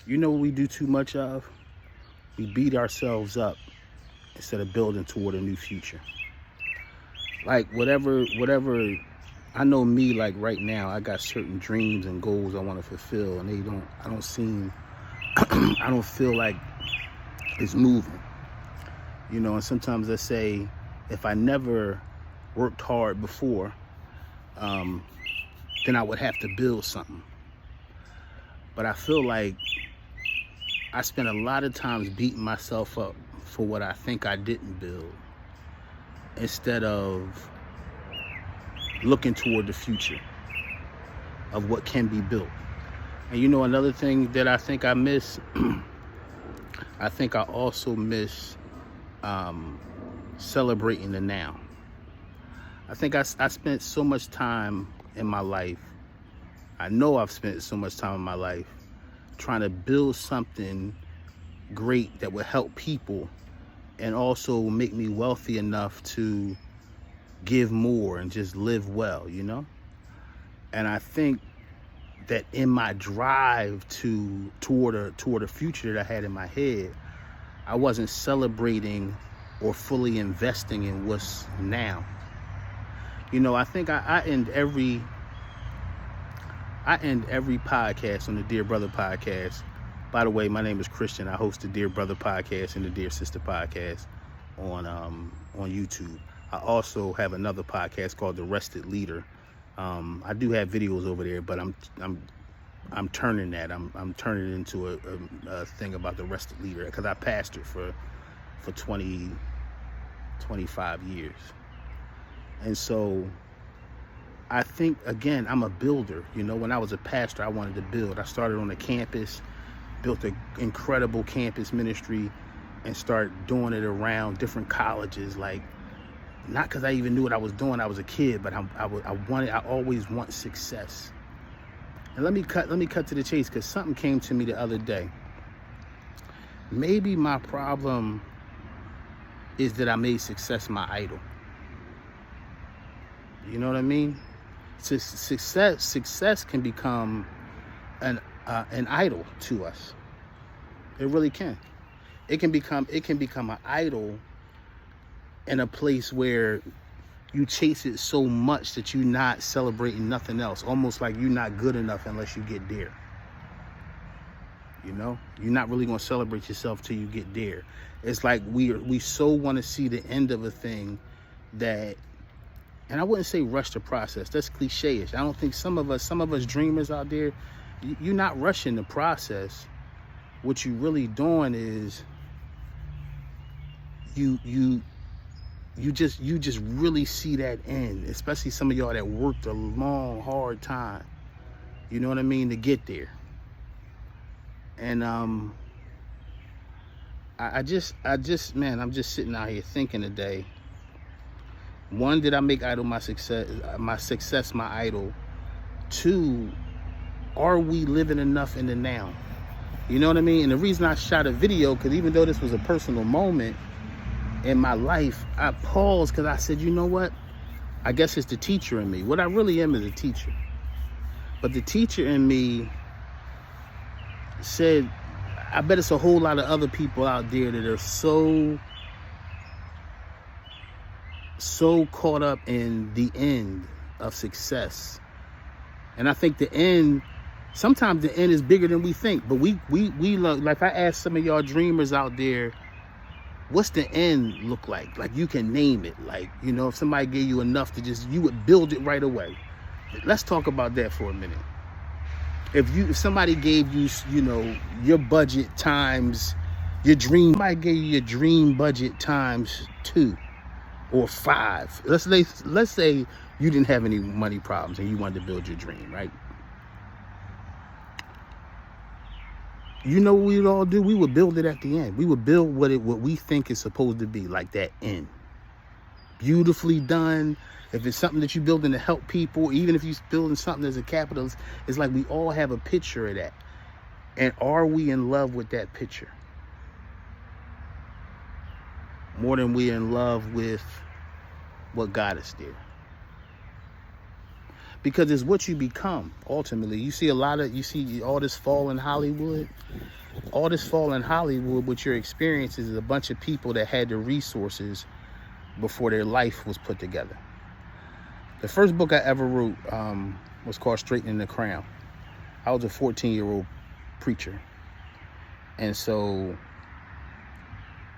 You know what we do too much of? We beat ourselves up instead of building toward a new future. Like whatever. I know me. Like right now, I got certain dreams and goals I want to fulfill, and they don't. I don't seem. I don't feel like it's moving. You know, and sometimes I say, if I never worked hard before, um, then I would have to build something. But I feel like I spent a lot of times beating myself up for what I think I didn't build, instead of looking toward the future of what can be built. And you know, another thing that I think I miss, I think I also miss celebrating the now. I think I spent so much time in my life. I know I've spent so much time in my life trying to build something great that would help people and also make me wealthy enough to give more and just live well, you know? And I think that in my drive toward a future that I had in my head, I wasn't celebrating or fully investing in what's now. You know, I think I end every podcast on the Dear Brother podcast. By the way, my name is Christian. I host the Dear Brother podcast and the Dear Sister podcast on YouTube. I also have another podcast called The Rested Leader. I do have videos over there, but I'm turning that. I'm turning it into a thing about the Rested Leader, because I pastored for 25 years. And so I think, again, I'm a builder. You know, when I was a pastor, I wanted to build. I started on a campus, built an incredible campus ministry, and started doing it around different colleges. Like, not because I even knew what I was doing. I was a kid, but I always want success. And let me cut to the chase, because something came to me the other day. Maybe my problem is that I made success my idol. You know what I mean? Success can become an idol to us. It really can. It can become an idol in a place where you chase it so much that you're not celebrating nothing else. Almost like you're not good enough unless you get there. You know, you're not really gonna celebrate yourself till you get there. It's like we so want to see the end of a thing that. And I wouldn't say rush the process. That's cliche-ish. I don't think some of us dreamers out there, you're not rushing the process. What you really doing is you just really see that end. Especially some of y'all that worked a long, hard time. You know what I mean, to get there. And I just man, I'm just sitting out here thinking today. One, did I make my success my idol? Two, are we living enough in the now? You know what I mean? And the reason I shot a video, because even though this was a personal moment in my life, I paused because I said, you know what? I guess it's the teacher in me. What I really am is a teacher. But the teacher in me said, I bet it's a whole lot of other people out there that are so caught up in the end of success. And I think sometimes the end is bigger than we think. But we love, like I asked some of y'all dreamers out there, what's the end look like? Like, you can name it. Like, you know, if somebody gave you enough to you would build it right away. Let's talk about that for a minute. If somebody gave you, you know, your budget times your dream, somebody gave you your dream budget times 2 or 5. Let's say you didn't have any money problems and you wanted to build your dream, right? You know what we'd all do? We would build it at the end. We would build what we think is supposed to be, like that end. Beautifully done. If it's something that you're building to help people, even if you're building something as a capitalist, it's like we all have a picture of that. And are we in love with that picture? More than we're in love with what got us there. because it's what you become ultimately. You see all this fall in Hollywood. All this fall in Hollywood, what you're experiencing is a bunch of people that had the resources before their life was put together. The first book I ever wrote was called Straightening the Crown. I was a 14-year-old preacher. And so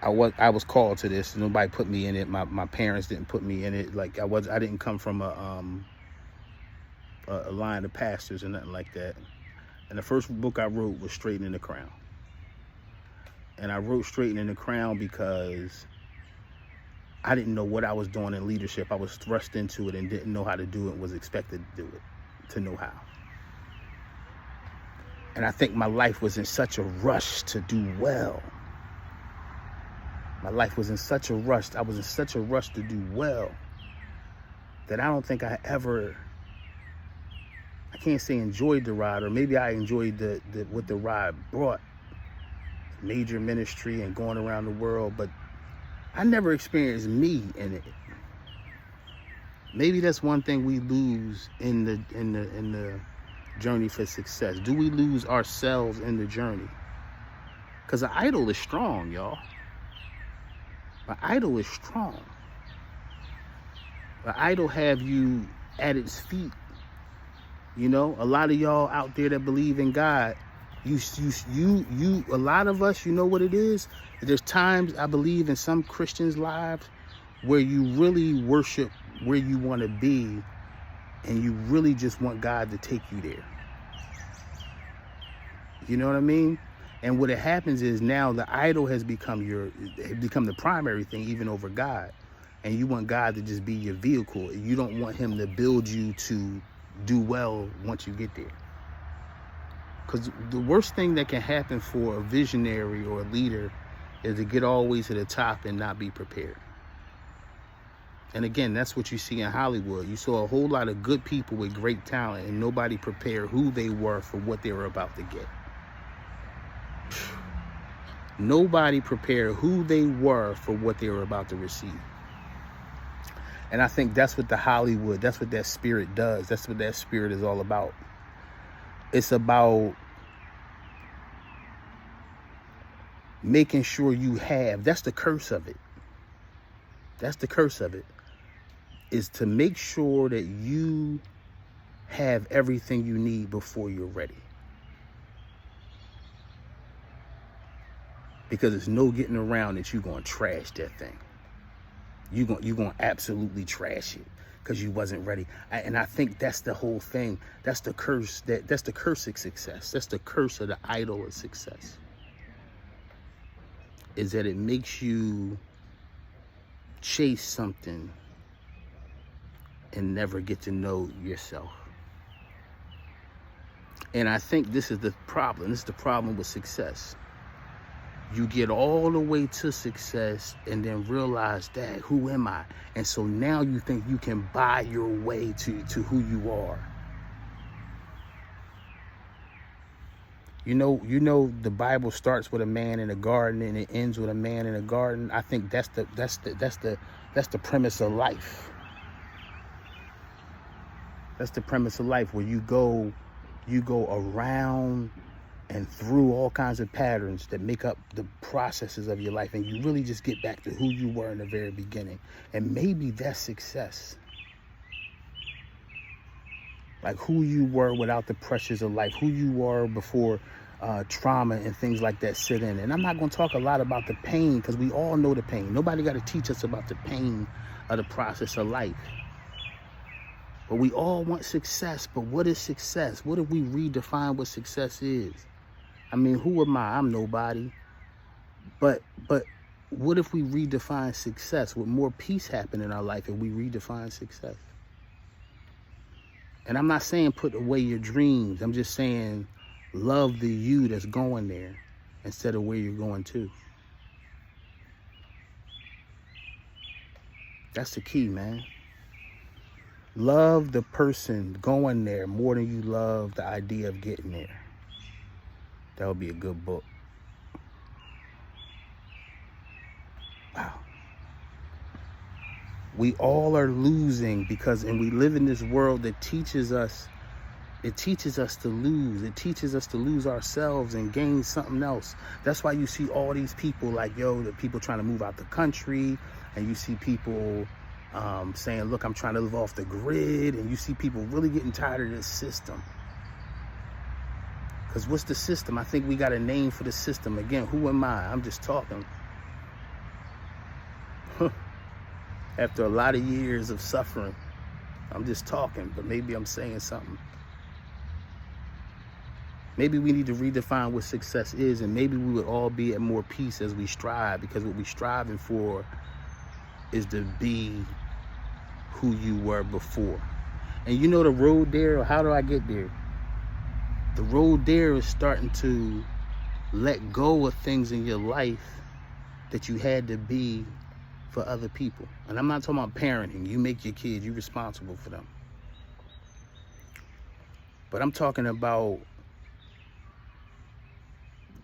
I was called to this. Nobody put me in it. My parents didn't put me in it. Like I didn't come from a line of pastors or nothing like that. And the first book I wrote was Straightening the Crown. And I wrote Straightening the Crown because I didn't know what I was doing in leadership. I was thrust into it and didn't know how to do it and was expected to do it, to know how. And I think my life was in such a rush to do well. My life was in such a rush. I was in such a rush to do well that I don't think I can't say enjoyed the ride, or maybe I enjoyed what the ride brought. Major ministry and going around the world, but I never experienced me in it. Maybe that's one thing we lose in the journey for success. Do we lose ourselves in the journey? Because an idol is strong, y'all. An idol is strong. An idol have you at its feet. You know, a lot of y'all out there that believe in God, a lot of us, you know what it is? There's times, I believe, in some Christians' lives where you really worship where you want to be and you really just want God to take you there. You know what I mean? And what it happens is now the idol has become the primary thing, even over God. And you want God to just be your vehicle. You don't want him to build you to do well once you get there. Because the worst thing that can happen for a visionary or a leader is to get all the way to the top and not be prepared. And again, that's what you see in Hollywood. You saw a whole lot of good people with great talent and nobody prepared who they were for what they were about to get. Nobody prepared who they were for what they were about to receive. And I think that's what that's what that spirit does. That's what that spirit is all about. It's about making sure you have, that's the curse of it. That's the curse of it, is to make sure that you have everything you need before you're ready. Because there's no getting around that you're going to trash that thing. You're going to absolutely trash it because you wasn't ready. And I think that's the whole thing. That's the curse. That's the curse of success. That's the curse of the idol of success. Is that it makes you chase something and never get to know yourself. And I think this is the problem. This is the problem with success. You get all the way to success and then realize that, who am I? And so now you think you can buy your way to who you are. You know, the Bible starts with a man in a garden and it ends with a man in a garden. I think that's the premise of life. That's the premise of life, where you go around and through all kinds of patterns that make up the processes of your life, and you really just get back to who you were in the very beginning. And maybe that's success. Like who you were without the pressures of life, who you were before trauma and things like that sit in. And I'm not going to talk a lot about the pain, because we all know the pain. Nobody got to teach us about the pain of the process of life. But we all want success. But what is success? What if we redefine what success is? I mean, who am I? I'm nobody. But what if we redefine success? Would more peace happen in our life if we redefine success? And I'm not saying put away your dreams. I'm just saying love the you that's going there instead of where you're going to. That's the key, man. Love the person going there more than you love the idea of getting there. That would be a good book. Wow. We all are losing because, and we live in this world that teaches us, it teaches us to lose. It teaches us to lose ourselves and gain something else. That's why you see all these people like, yo, the people trying to move out the country, and you see people saying, look, I'm trying to live off the grid, and you see people really getting tired of this system. Because what's the system? I think we got a name for the system. Again, who am I? I'm just talking. After a lot of years of suffering, I'm just talking, but maybe I'm saying something. Maybe we need to redefine what success is, and maybe we would all be at more peace as we strive, because what we're striving for is to be who you were before. And you know the road there, or how do I get there? The road there is starting to let go of things in your life that you had to be for other people. And I'm not talking about parenting. You make your kids, you're responsible for them. But I'm talking about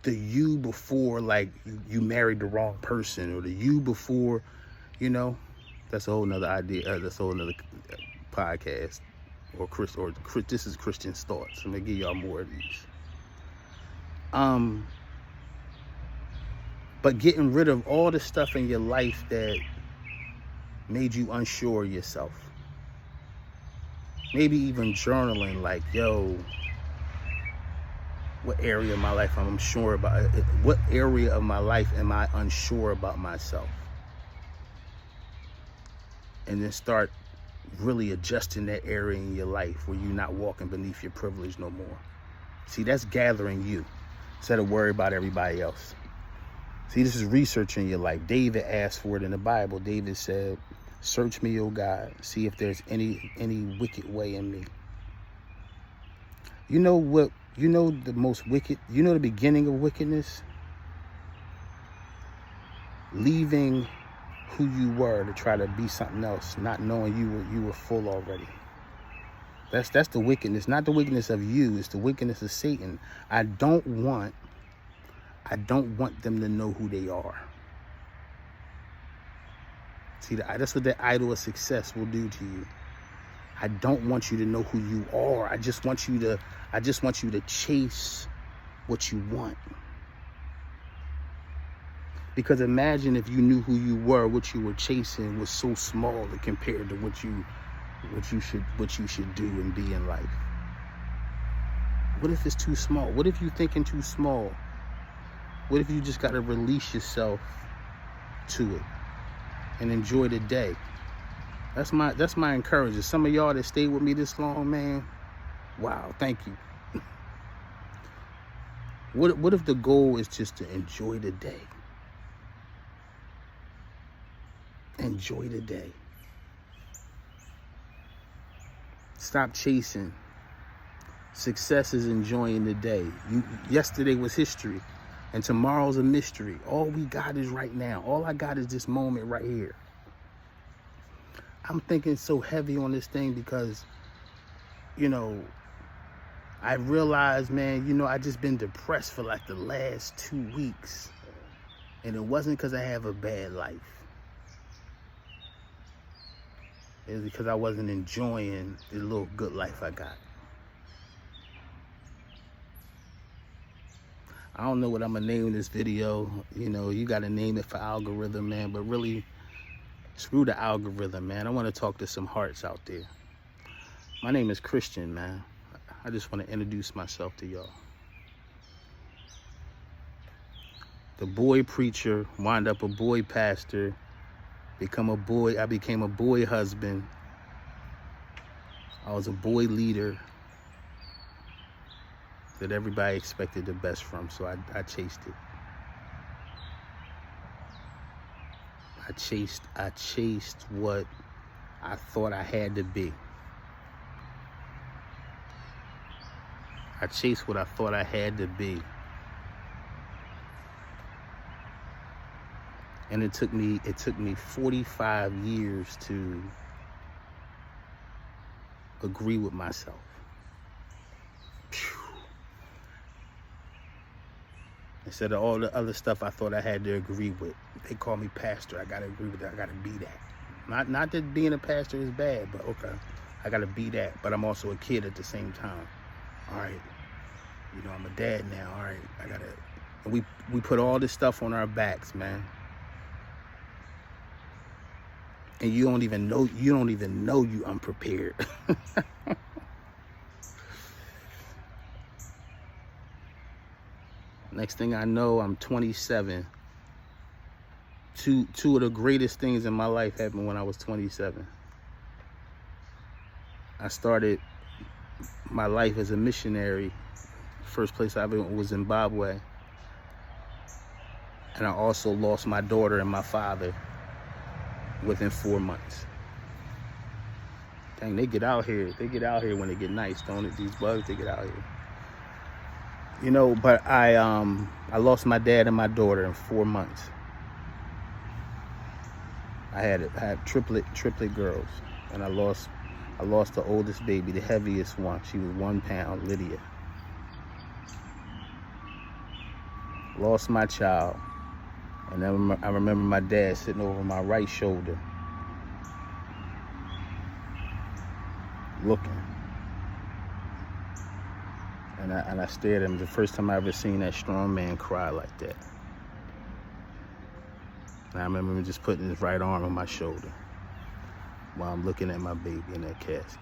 the you before, like you married the wrong person, or the you before, you know, that's a whole nother idea. That's a whole nother podcast, or this is Christian thoughts. I'm gonna give y'all more of these. But getting rid of all the stuff in your life that made you unsure of yourself. Maybe even journaling, like, yo, what area of my life I'm unsure about? What area of my life am I unsure about myself? And then start really adjusting that area in your life where you're not walking beneath your privilege no more. See, that's gathering you instead of worry about everybody else. See, this is researching your life. David asked for it in the Bible. David said, search me, O God, see if there's any wicked way in me. You know what? You know the most wicked, you know the beginning of wickedness? Leaving who you were to try to be something else, not knowing you were full already. That's the wickedness, not the wickedness of you, it's the wickedness of Satan. I don't want them to know who they are. See, that's what the idol of success will do to you. I don't want you to know who you are. I just want you to chase what you want. Because imagine if you knew who you were, what you were chasing was so small compared to what you should do and be in life. What if it's too small? What if you're thinking too small? What if you just got to release yourself to it and enjoy the day? That's my encouragement. Some of y'all that stayed with me this long, man, wow, thank you. What if the goal is just to enjoy the day? Enjoy the day. Stop chasing. Success is enjoying the day. Yesterday was history, and tomorrow's a mystery. All we got is right now. All I got is this moment right here. I'm thinking so heavy on this thing because, you know, I realized, man, you know, I just been depressed for like the last 2 weeks. And it wasn't because I have a bad life. It was because I wasn't enjoying the little good life I got. I don't know what I'm going to name this video. You know, you got to name it for algorithm, man. But really, screw the algorithm, man. I want to talk to some hearts out there. My name is Christian, man. I just want to introduce myself to y'all. The boy preacher, wound up a boy pastor, I became a boy husband. I was a boy leader that everybody expected the best from, so I chased it. I chased what I thought I had to be. I chased what I thought I had to be. And it took me 45 years to agree with myself. Phew. Instead of all the other stuff I thought I had to agree with. They call me pastor. I gotta agree with that. I gotta be that. Not that being a pastor is bad, but okay, I gotta be that. But I'm also a kid at the same time. All right, you know, I'm a dad now. All right, I gotta. And we put all this stuff on our backs, man. And you don't even know you unprepared. Next thing I know, I'm 27. Two of the greatest things in my life happened when I was 27. I started my life as a missionary. First place I ever went was Zimbabwe. And I also lost my daughter and my father within 4 months. Dang, they get out here. They get out here when they get nice, don't it? These bugs, they get out here. You know, but I lost my dad and my daughter in 4 months. I had triplet girls, and I lost the oldest baby, the heaviest one. She was 1 pound, Lydia. Lost my child, and then I remember my dad sitting over my right shoulder, looking. And I stared at him. The first time I ever seen that strong man cry like that. And I remember him just putting his right arm on my shoulder while I'm looking at my baby in that casket.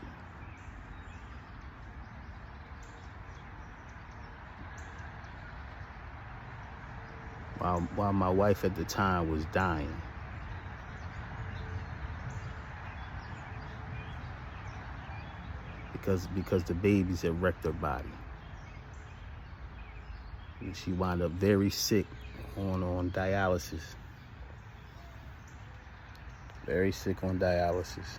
While my wife at the time was dying. Because the babies had wrecked her body. And she wound up very sick on dialysis. Very sick on dialysis.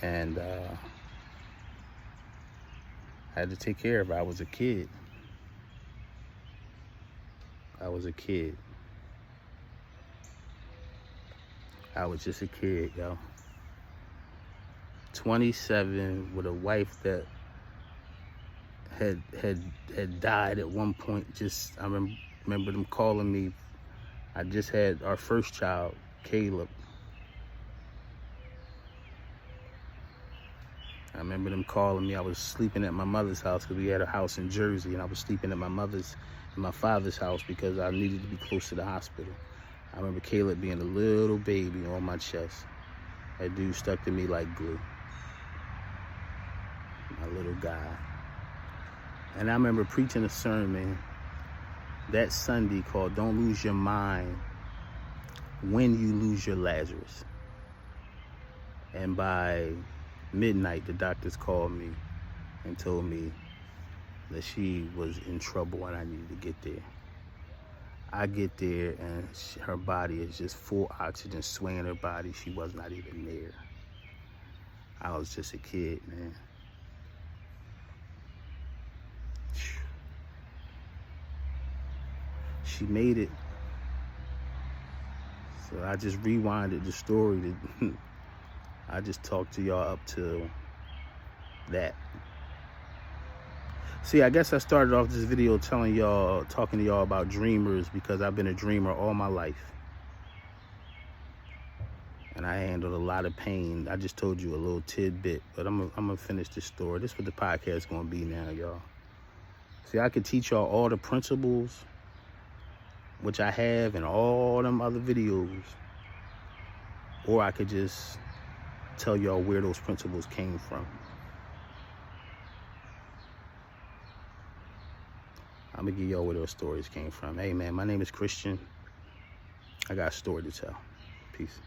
And I had to take care of her. I was a kid. I was just a kid, yo. 27 with a wife that had died at one point. I remember them calling me. I just had our first child, Caleb. I remember them calling me. I was sleeping at my mother's house because we had a house in Jersey, and I was sleeping at my mother's and my father's house because I needed to be close to the hospital. I remember Caleb being a little baby on my chest. That dude stuck to me like glue. My little guy. And I remember preaching a sermon that Sunday called "Don't Lose Your Mind When You Lose Your Lazarus." And by midnight, the doctors called me and told me that she was in trouble and I needed to get there. I get there and her body is just full oxygen, swaying her body. She was not even there. I was just a kid, man. She made it. So I just rewinded the story. I just talked to y'all up to that. See, I guess I started off this video talking to y'all about dreamers because I've been a dreamer all my life. And I handled a lot of pain. I just told you a little tidbit, but I'm gonna finish this story. This is what the podcast is gonna be now, y'all. See, I could teach y'all all the principles, which I have in all them other videos, or I could just tell y'all where those principles came from. I'm gonna give y'all where those stories came from. Hey man, my name is Christian. I got a story to tell. Peace.